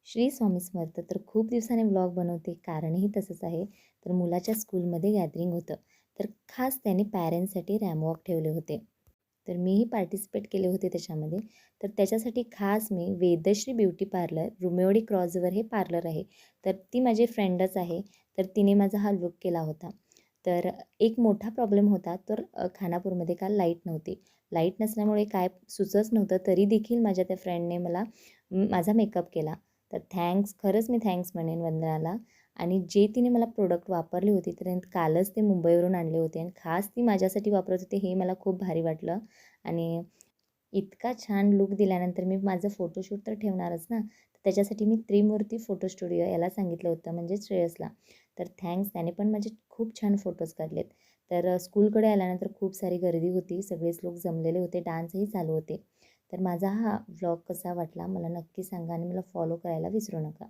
श्री स्वामी समर्थ. तर खूप दिवसाने व्लॉग बनवते, कारणही तसंच आहे. तर मुलाच्या स्कूलमध्ये गॅदरिंग होतं. तर खास त्याने पॅरेंट्ससाठी रॅम वॉक ठेवले होते. तर मीही पार्टिसिपेट केले होते त्याच्यामध्ये. तर त्याच्यासाठी खास मी वेदश्री ब्युटी पार्लर, रुमेवडी क्रॉसवर हे पार्लर आहे. तर ती माझी फ्रेंडच आहे. तर तिने माझा हा लूक केला होता. तर एक मोठा प्रॉब्लेम होता, तर खानापूरमध्ये काल लाईट नव्हती. लाईट नसल्यामुळे काय सुचत नव्हतं, तरी देखील माझ्या त्या फ्रेंडने मला माझा मेकअप केला. तर खरंच मी थँक्स म्हणेन वंदनाला. आणि जे तिने मला प्रोडक्ट वापरले होते, तर कालच ते मुंबईवरून आणले होते आणि खास ती माझ्यासाठी वापरत होते, हे मला खूप भारी वाटलं. आणि इतका छान लूक दिल्यानंतर मी माझं फोटोशूट तर ठेवणारच ना. तर त्याच्यासाठी मी त्रिमूर्ती फोटो स्टुडिओ याला सांगितलं होतं, म्हणजे श्रेयसला. तर थँक्स, त्याने पण माझे खूप छान फोटोज काढलेत. तर स्कूलकडे आल्यानंतर खूप सारी गर्दी होती, सगळेच लोक जमलेले होते, डान्सही चालू होते. तर माझा हा व्लॉग कसा वाटला मला नक्की सांगा आणि मला फॉलो करायला विसरू नका.